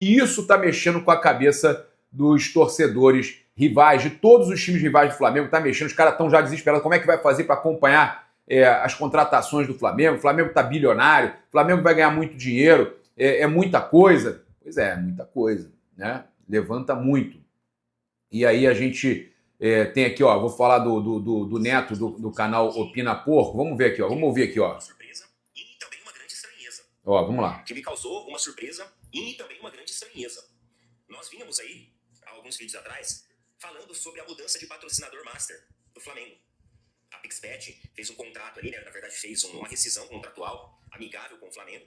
E isso está mexendo com a cabeça dos torcedores rivais, de todos os times rivais do Flamengo, está mexendo. Os caras estão já desesperados. Como é que vai fazer para acompanhar as contratações do Flamengo? O Flamengo está bilionário, o Flamengo vai ganhar muito dinheiro, é muita coisa. Pois é, muita coisa, né? Levanta muito. E aí a gente tem aqui, ó, vou falar do Neto, do canal Opina Porco. Vamos ver aqui, ó. Vamos ouvir aqui, ó. Uma surpresa e também uma grande estranheza. Ó, vamos lá. Que me causou uma surpresa e também uma grande estranheza. Nós vínhamos aí, há alguns vídeos atrás, falando sobre a mudança de patrocinador master do Flamengo. A Pixbet fez um contrato ali, né? Na verdade fez uma rescisão contratual amigável com o Flamengo.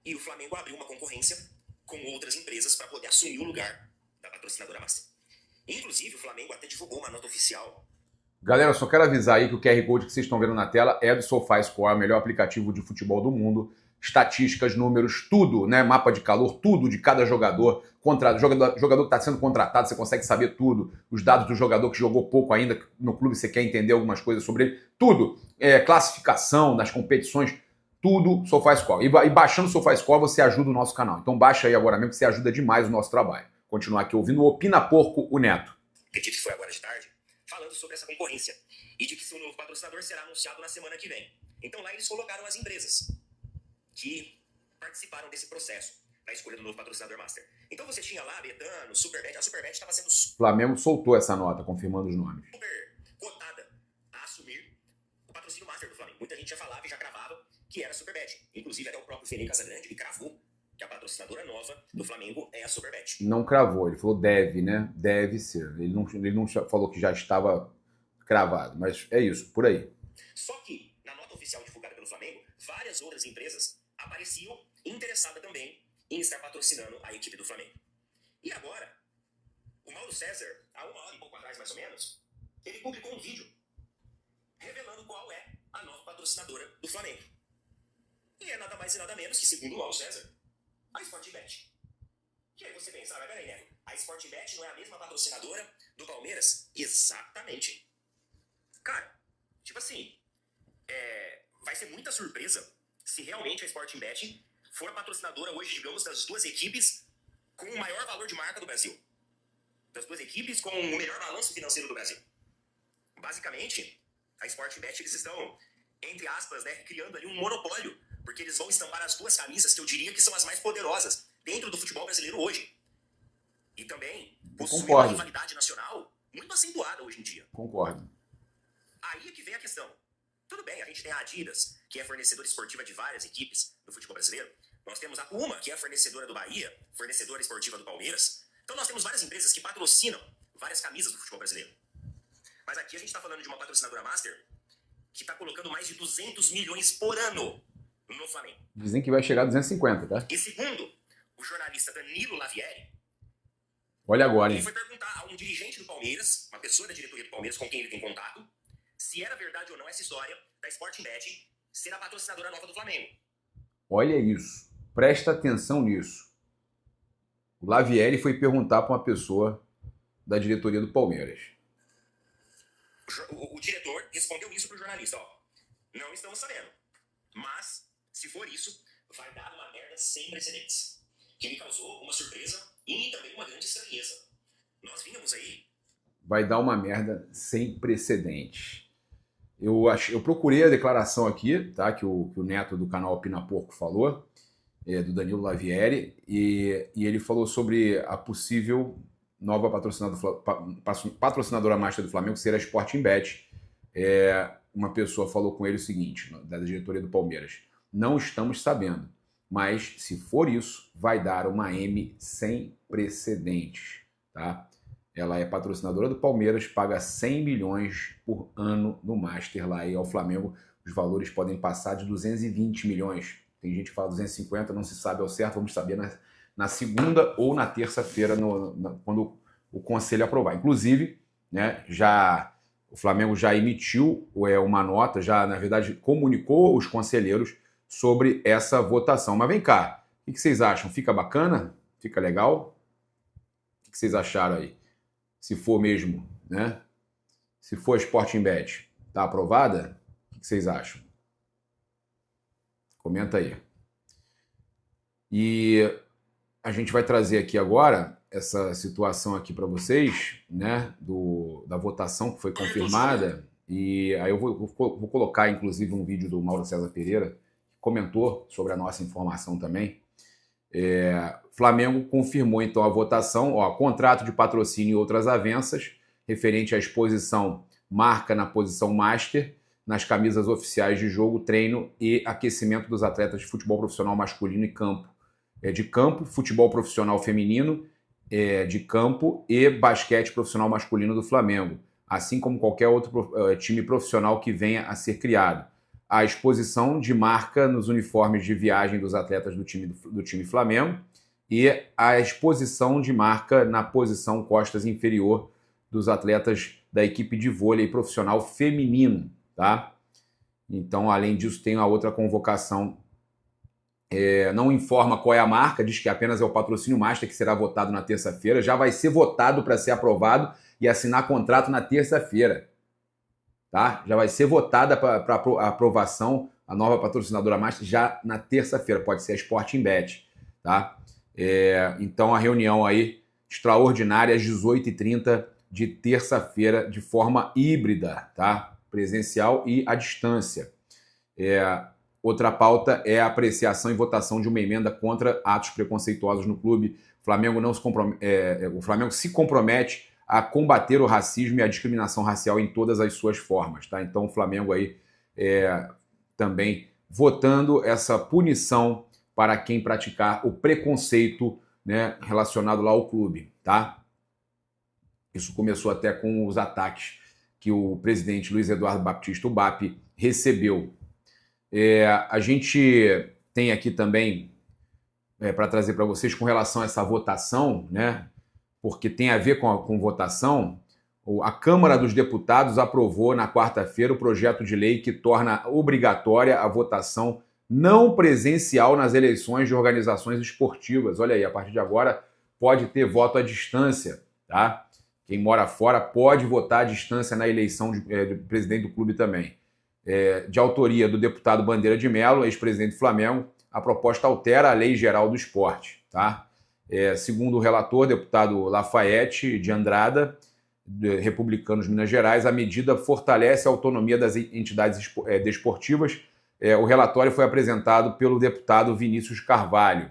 E o Flamengo abriu uma concorrência com outras empresas para poder assumir o lugar da patrocinadora master. Inclusive, o Flamengo até divulgou uma nota oficial. Galera, eu só quero avisar aí que o QR Code que vocês estão vendo na tela é do SofaScore, o melhor aplicativo de futebol do mundo. Estatísticas, números, tudo, né? Mapa de calor, tudo de cada jogador. Jogador que está sendo contratado, você consegue saber tudo. Os dados do jogador que jogou pouco ainda no clube, você quer entender algumas coisas sobre ele. Tudo. Classificação das competições, tudo SofaScore. E baixando o SofaScore, você ajuda o nosso canal. Então baixa aí agora mesmo, que você ajuda demais o nosso trabalho. Continuar aqui ouvindo o Opina Porco, o Neto. Acredito que foi agora de tarde, falando sobre essa concorrência e de que seu novo patrocinador será anunciado na semana que vem. Então lá eles colocaram as empresas que participaram desse processo da escolha do novo patrocinador master. Então você tinha lá Betano, Superbet. A Superbet estava sendo O Flamengo soltou essa nota, confirmando os nomes. super cotada a assumir o patrocínio master do Flamengo. Muita gente já falava e já cravava que era a Superbet. Inclusive até o próprio Felipe Casagrande me cravou que a patrocinadora nova do Flamengo é a Superbet. Não cravou, ele falou deve, né? Deve ser. Ele não falou que já estava cravado, mas é isso, por aí. Só que, na nota oficial divulgada pelo Flamengo, várias outras empresas apareciam interessadas também em estar patrocinando a equipe do Flamengo. E agora, o Mauro César, há uma hora e pouco atrás mais ou menos, ele publicou um vídeo revelando qual é a nova patrocinadora do Flamengo. E é nada mais e nada menos que, segundo o Mauro César, a Sportbet. E aí você pensa, mas peraí, Neco, a Sportbet não é a mesma patrocinadora do Palmeiras? Exatamente. Cara, tipo assim, vai ser muita surpresa se realmente a Sportbet for a patrocinadora hoje, digamos, das duas equipes com o maior valor de marca do Brasil. Das duas equipes com o melhor balanço financeiro do Brasil. Basicamente, a Sportbet, eles estão, entre aspas, né, criando ali um monopólio, porque eles vão estampar as duas camisas que eu diria que são as mais poderosas dentro do futebol brasileiro hoje. E também possuem uma rivalidade nacional muito acentuada hoje em dia. Concordo. Aí é que vem a questão. Tudo bem, a gente tem a Adidas, que é fornecedora esportiva de várias equipes do futebol brasileiro. Nós temos a Puma, que é a fornecedora do Bahia, fornecedora esportiva do Palmeiras. Então nós temos várias empresas que patrocinam várias camisas do futebol brasileiro. Mas aqui a gente está falando de uma patrocinadora master que está colocando mais de 200 milhões por ano no Flamengo. Dizem que vai chegar a 250, tá? E segundo o jornalista Danilo Lavieri, olha agora, hein? ele foi perguntar a um dirigente do Palmeiras, uma pessoa da diretoria do Palmeiras com quem ele tem contato, se era verdade ou não essa história da Sportbet ser a patrocinadora nova do Flamengo. Olha isso. Presta atenção nisso. O Lavieri foi perguntar para uma pessoa da diretoria do Palmeiras. O diretor respondeu isso para o jornalista. Ó, não estamos sabendo. Mas, se for isso, vai dar uma merda sem precedentes. Que me causou uma surpresa e também uma grande estranheza. Nós vínhamos aí... Vai dar uma merda sem precedentes. Eu procurei a declaração aqui, tá? Que o Neto do canal Opina Porco falou, do Danilo Lavieri, e ele falou sobre a possível nova patrocinadora master do Flamengo ser a Sportingbet. Uma pessoa falou com ele o seguinte, da diretoria do Palmeiras: não estamos sabendo, mas se for isso, vai dar uma M sem precedentes, tá? Ela é patrocinadora do Palmeiras, paga 100 milhões por ano no Master lá, e ao Flamengo os valores podem passar de 220 milhões. Tem gente que fala 250, não se sabe ao certo, vamos saber na segunda ou na terça-feira, quando o conselho aprovar. Inclusive, né, o Flamengo já emitiu uma nota, já, na verdade, comunicou os conselheiros sobre essa votação. Mas vem cá, o que vocês acham? Fica bacana? Fica legal? O que vocês acharam aí? Se for mesmo, né? Se for a Sportingbet, tá aprovada? O que vocês acham? Comenta aí. E a gente vai trazer aqui agora essa situação aqui para vocês, né, da votação que foi confirmada. E aí eu vou colocar, inclusive, um vídeo do Mauro César Pereira, que comentou sobre a nossa informação também. Flamengo confirmou, então, a votação, contrato de patrocínio e outras avanças, referente à exposição marca na posição master, nas camisas oficiais de jogo, treino e aquecimento dos atletas de futebol profissional masculino e campo. De campo, futebol profissional feminino, de campo e basquete profissional masculino do Flamengo, assim como qualquer outro time profissional que venha a ser criado. A exposição de marca nos uniformes de viagem dos atletas do time Flamengo e a exposição de marca na posição costas inferior dos atletas da equipe de vôlei profissional feminino, tá? Então, além disso, tem a outra convocação. Não informa qual é a marca, diz que apenas é o patrocínio master, que será votado na terça-feira. Já vai ser votado para ser aprovado e assinar contrato na terça-feira. Tá? Já vai ser votada para aprovação a nova patrocinadora master já na terça-feira. Pode ser a Sporting Bet. Tá? Então, a reunião aí extraordinária às 18h30 de terça-feira, de forma híbrida, tá? Presencial e à distância. Outra pauta é a apreciação e votação de uma emenda contra atos preconceituosos no clube. O Flamengo se compromete a combater o racismo e a discriminação racial em todas as suas formas. Tá? Então o Flamengo aí também votando essa punição para quem praticar o preconceito, né, relacionado lá ao clube. Tá? Isso começou até com os ataques que o presidente Luiz Eduardo Baptista, o BAP, recebeu. A gente tem aqui também para trazer para vocês com relação a essa votação, né? Porque tem a ver com votação. A Câmara dos Deputados aprovou na quarta-feira o projeto de lei que torna obrigatória a votação não presencial nas eleições de organizações esportivas. Olha aí, a partir de agora pode ter voto à distância, tá? Quem mora fora pode votar à distância na eleição de presidente do clube também. De autoria do deputado Bandeira de Mello, ex-presidente do Flamengo, a proposta altera a Lei Geral do Esporte. Tá? Segundo o relator, deputado Lafayette de Andrada, republicanos de Minas Gerais, a medida fortalece a autonomia das entidades desportivas. O relatório foi apresentado pelo deputado Vinícius Carvalho.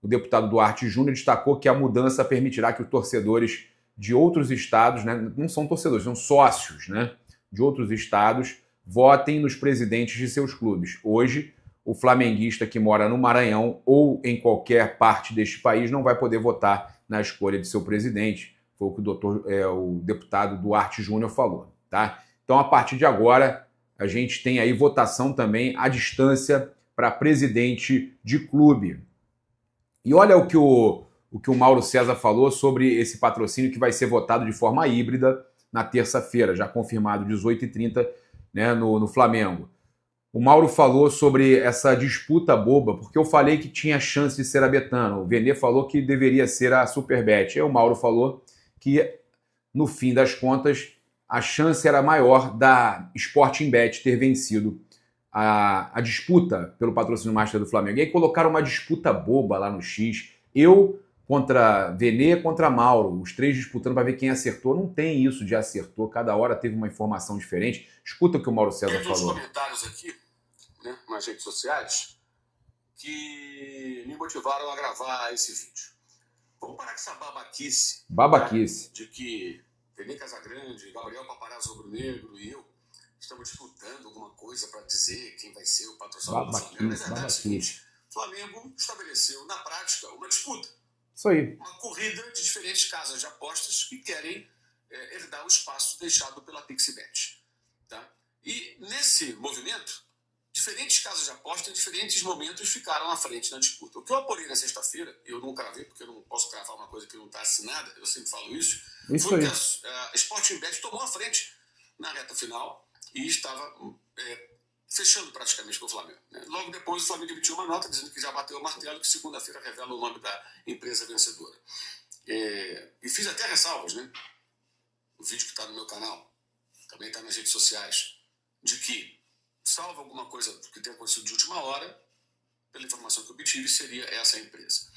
O deputado Duarte Júnior destacou que a mudança permitirá que os torcedores de outros estados, né, não são torcedores, são sócios, né, de outros estados, votem nos presidentes de seus clubes. Hoje, o flamenguista que mora no Maranhão ou em qualquer parte deste país não vai poder votar na escolha de seu presidente. Foi o que o deputado Duarte Júnior falou. Tá? Então, a partir de agora, a gente tem aí votação também à distância para presidente de clube. E olha o que o Mauro César falou sobre esse patrocínio que vai ser votado de forma híbrida na terça-feira, já confirmado 18h30, né, no Flamengo. O Mauro falou sobre essa disputa boba, porque eu falei que tinha chance de ser a Betano. O Vene falou que deveria ser a Superbet. E o Mauro falou que, no fim das contas, a chance era maior da Sporting Bet ter vencido a disputa pelo patrocínio master do Flamengo. E aí colocaram uma disputa boba lá no X. Eu contra Vene, contra Mauro, os três disputando para ver quem acertou. Não tem isso de acertou, cada hora teve uma informação diferente. Escuta o que o Mauro César falou. Tem uns comentários aqui, né, nas redes sociais, que me motivaram a gravar esse vídeo. Vamos parar com essa babaquice. Babaquice. Né, de que Vene Casagrande, Gabriel Paparazzo Rubro-Negro e eu estamos disputando alguma coisa para dizer quem vai ser o patrocinador do Flamengo. Na verdade é o seguinte, o Flamengo estabeleceu na prática uma disputa. Isso aí. Uma corrida de diferentes casas de apostas que querem herdar o espaço deixado pela Pixibet. Tá? E nesse movimento, diferentes casas de aposta em diferentes momentos ficaram à frente na disputa. O que eu apurei na sexta-feira, eu não cravei porque eu não posso cravar uma coisa que não está assinada, eu sempre falo isso, foi aí. Que a Sporting Bet tomou a frente na reta final e estava fechando praticamente com o Flamengo. Né? Logo depois o Flamengo emitiu uma nota dizendo que já bateu o martelo, que segunda-feira revela o nome da empresa vencedora. E fiz até ressalvas, né? O vídeo que está no meu canal, também está nas redes sociais, de que, salvo alguma coisa que tenha acontecido de última hora, pela informação que eu obtive, seria essa a empresa.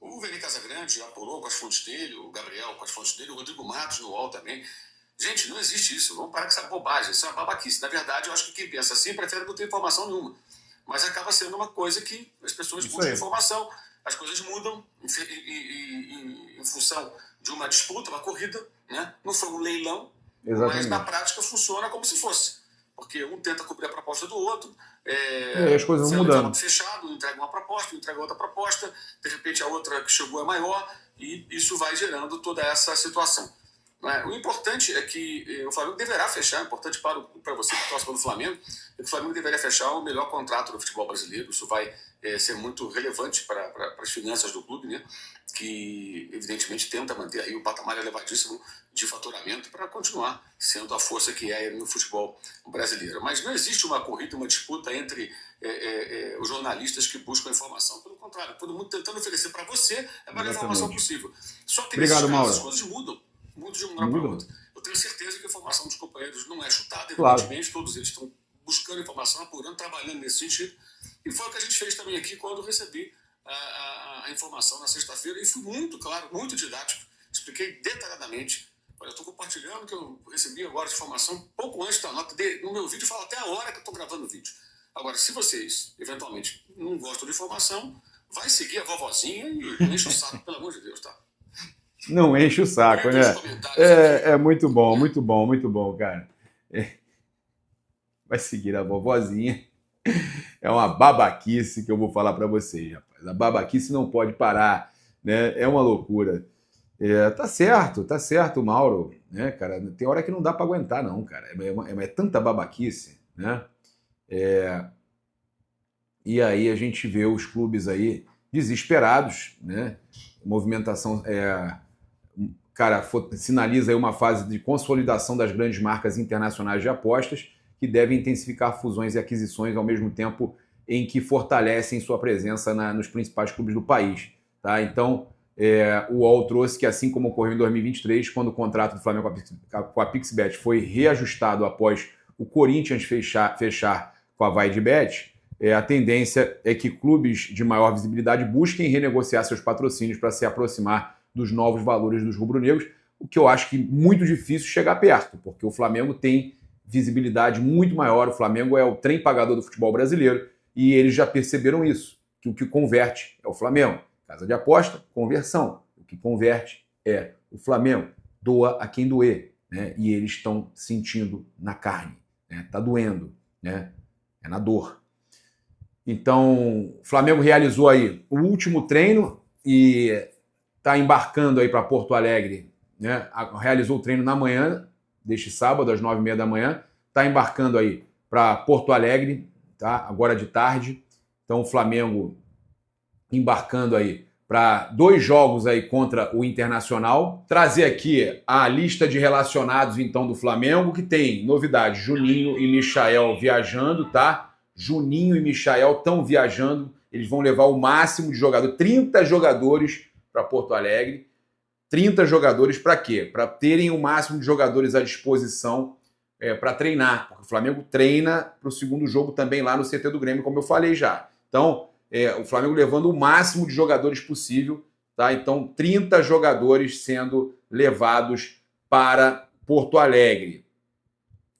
O Vene Casagrande já apurou com as fontes dele, o Gabriel com as fontes dele, o Rodrigo Matos no UOL também. Gente, não existe isso. Vamos parar com essa bobagem. Isso é uma babaquice. Na verdade, eu acho que quem pensa assim prefere não ter informação nenhuma. Mas acaba sendo uma coisa que as pessoas buscam informação. As coisas mudam em função de uma disputa, uma corrida, né? Não foi um leilão, mas na prática funciona como se fosse. Porque um tenta cobrir a proposta do outro, as coisas vão mudando. Fechado, entrega uma proposta, entrega outra proposta, de repente a outra que chegou é maior, e isso vai gerando toda essa situação. O importante é que o Flamengo deverá fechar, importante para você que torce pelo Flamengo, é que o Flamengo deveria fechar o melhor contrato do futebol brasileiro. Isso vai ser muito relevante para as finanças do clube, né? Que evidentemente tenta manter aí o patamar elevadíssimo de faturamento para continuar sendo a força que é no futebol brasileiro. Mas não existe uma corrida, uma disputa entre os jornalistas que buscam informação. Pelo contrário, todo mundo tentando oferecer para você a melhor informação possível. Só que nesses casos as coisas mudam. Muito de uma hora para outra. Eu tenho certeza que a informação dos companheiros não é chutada, evidentemente, todos eles estão buscando informação, apurando, trabalhando nesse sentido. E foi o que a gente fez também aqui quando recebi a informação na sexta-feira, e fui muito claro, muito didático, expliquei detalhadamente. Olha, eu estou compartilhando que eu recebi agora de informação pouco antes da nota, no meu vídeo fala até a hora que eu estou gravando o vídeo. Agora, se vocês, eventualmente, não gostam de informação, vai seguir a vovozinha e não enche o saco, pelo amor de Deus, tá? Não enche o saco, né? É muito bom, muito bom, muito bom, cara. Vai seguir a vovozinha. É uma babaquice que eu vou falar para vocês, rapaz. A babaquice não pode parar, né? É uma loucura. Tá certo, Mauro, né, cara? Tem hora que não dá para aguentar, não, cara. É tanta babaquice, né? E aí a gente vê os clubes aí desesperados, né? Movimentação, cara, sinaliza aí uma fase de consolidação das grandes marcas internacionais de apostas que devem intensificar fusões e aquisições ao mesmo tempo em que fortalecem sua presença nos principais clubes do país, tá? Então, o UOL trouxe que, assim como ocorreu em 2023, quando o contrato do Flamengo com a Pixbet foi reajustado após o Corinthians fechar com a VaideBet, a tendência é que clubes de maior visibilidade busquem renegociar seus patrocínios para se aproximar dos novos valores dos rubro-negros, o que eu acho que muito difícil chegar perto, porque o Flamengo tem visibilidade muito maior, o Flamengo é o trem pagador do futebol brasileiro, e eles já perceberam isso, que o que converte é o Flamengo. Casa de aposta, conversão. O que converte é o Flamengo. Doa a quem doer, né? E eles estão sentindo na carne, né? Tá doendo, né? É na dor. Então, o Flamengo realizou aí o último treino e está embarcando aí para Porto Alegre, né? Realizou o treino na manhã deste sábado, às 9h30 da manhã. Está embarcando aí para Porto Alegre, tá? Agora de tarde. Então, o Flamengo embarcando aí para 2 jogos aí contra o Internacional. Trazer aqui a lista de relacionados, então, do Flamengo, que tem novidade: Juninho e Michael viajando, tá? Juninho e Michael estão viajando, eles vão levar o máximo de jogadores, 30 jogadores para Porto Alegre. 30 jogadores para quê? Para terem o máximo de jogadores à disposição para treinar, porque o Flamengo treina para o segundo jogo também lá no CT do Grêmio, como eu falei já. Então, o Flamengo levando o máximo de jogadores possível, tá? Então, 30 jogadores sendo levados para Porto Alegre.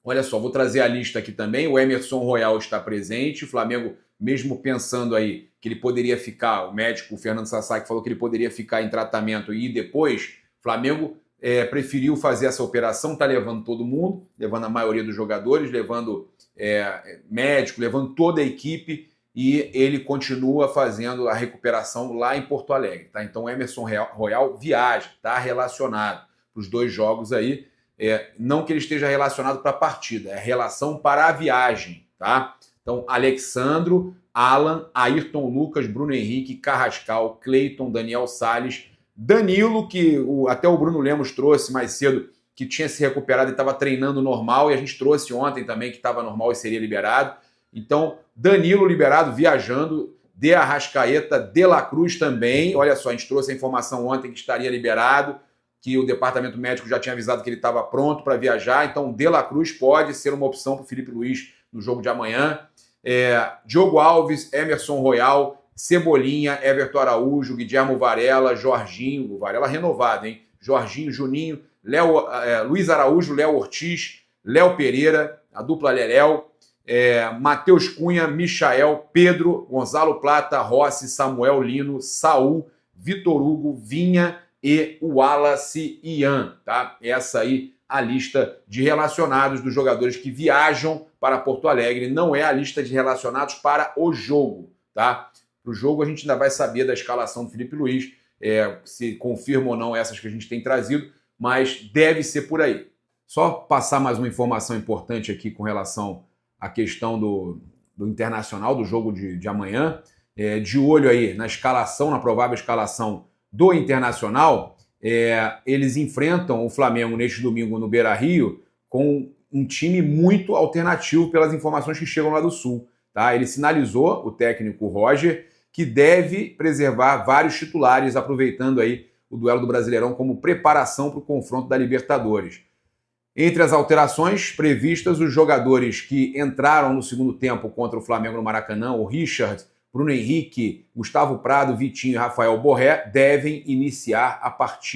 Olha só, vou trazer a lista aqui também. O Emerson Royal está presente. O Flamengo, mesmo pensando aí que ele poderia ficar, o médico, o Fernando Sasaki, falou que ele poderia ficar em tratamento e depois, o Flamengo preferiu fazer essa operação, está levando todo mundo, levando a maioria dos jogadores, levando médico, levando toda a equipe, e ele continua fazendo a recuperação lá em Porto Alegre, tá? Então o Emerson Royal viaja, está relacionado para os 2 jogos aí. Não que ele esteja relacionado para a partida, é relação para a viagem, tá? Então, Alexandro, Alan, Ayrton Lucas, Bruno Henrique, Carrascal, Cleiton, Daniel Salles, Danilo, que até o Bruno Lemos trouxe mais cedo, que tinha se recuperado e estava treinando normal, e a gente trouxe ontem também que estava normal e seria liberado. Então, Danilo liberado, viajando, De Arrascaeta, De La Cruz também. Olha só, a gente trouxe a informação ontem que estaria liberado, que o departamento médico já tinha avisado que ele estava pronto para viajar. Então, De La Cruz pode ser uma opção para o Felipe Luiz no jogo de amanhã. Diogo Alves, Emerson Royal, Cebolinha, Everton Araújo, Guilherme Varela, Jorginho, Varela renovado, hein? Jorginho, Juninho, Luiz Araújo, Léo Ortiz, Léo Pereira, a dupla Leléu, Matheus Cunha, Michael, Pedro, Gonzalo Plata, Rossi, Samuel Lino, Saul, Vitor Hugo, Vinha e o Wallace Ian, tá? Essa aí a lista de relacionados dos jogadores que viajam para Porto Alegre, não é a lista de relacionados para o jogo, tá? Para o jogo a gente ainda vai saber da escalação do Felipe Luiz, se confirma ou não essas que a gente tem trazido, mas deve ser por aí. Só passar mais uma informação importante aqui com relação à questão do Internacional, do jogo de amanhã. De olho aí na escalação, na provável escalação do Internacional, eles enfrentam o Flamengo neste domingo no Beira-Rio com um time muito alternativo pelas informações que chegam lá do Sul. Tá? Ele sinalizou, o técnico Roger, que deve preservar vários titulares, aproveitando aí o duelo do Brasileirão como preparação para o confronto da Libertadores. Entre as alterações previstas, os jogadores que entraram no segundo tempo contra o Flamengo no Maracanã, o Richard, Bruno Henrique, Gustavo Prado, Vitinho e Rafael Borré, devem iniciar a partida.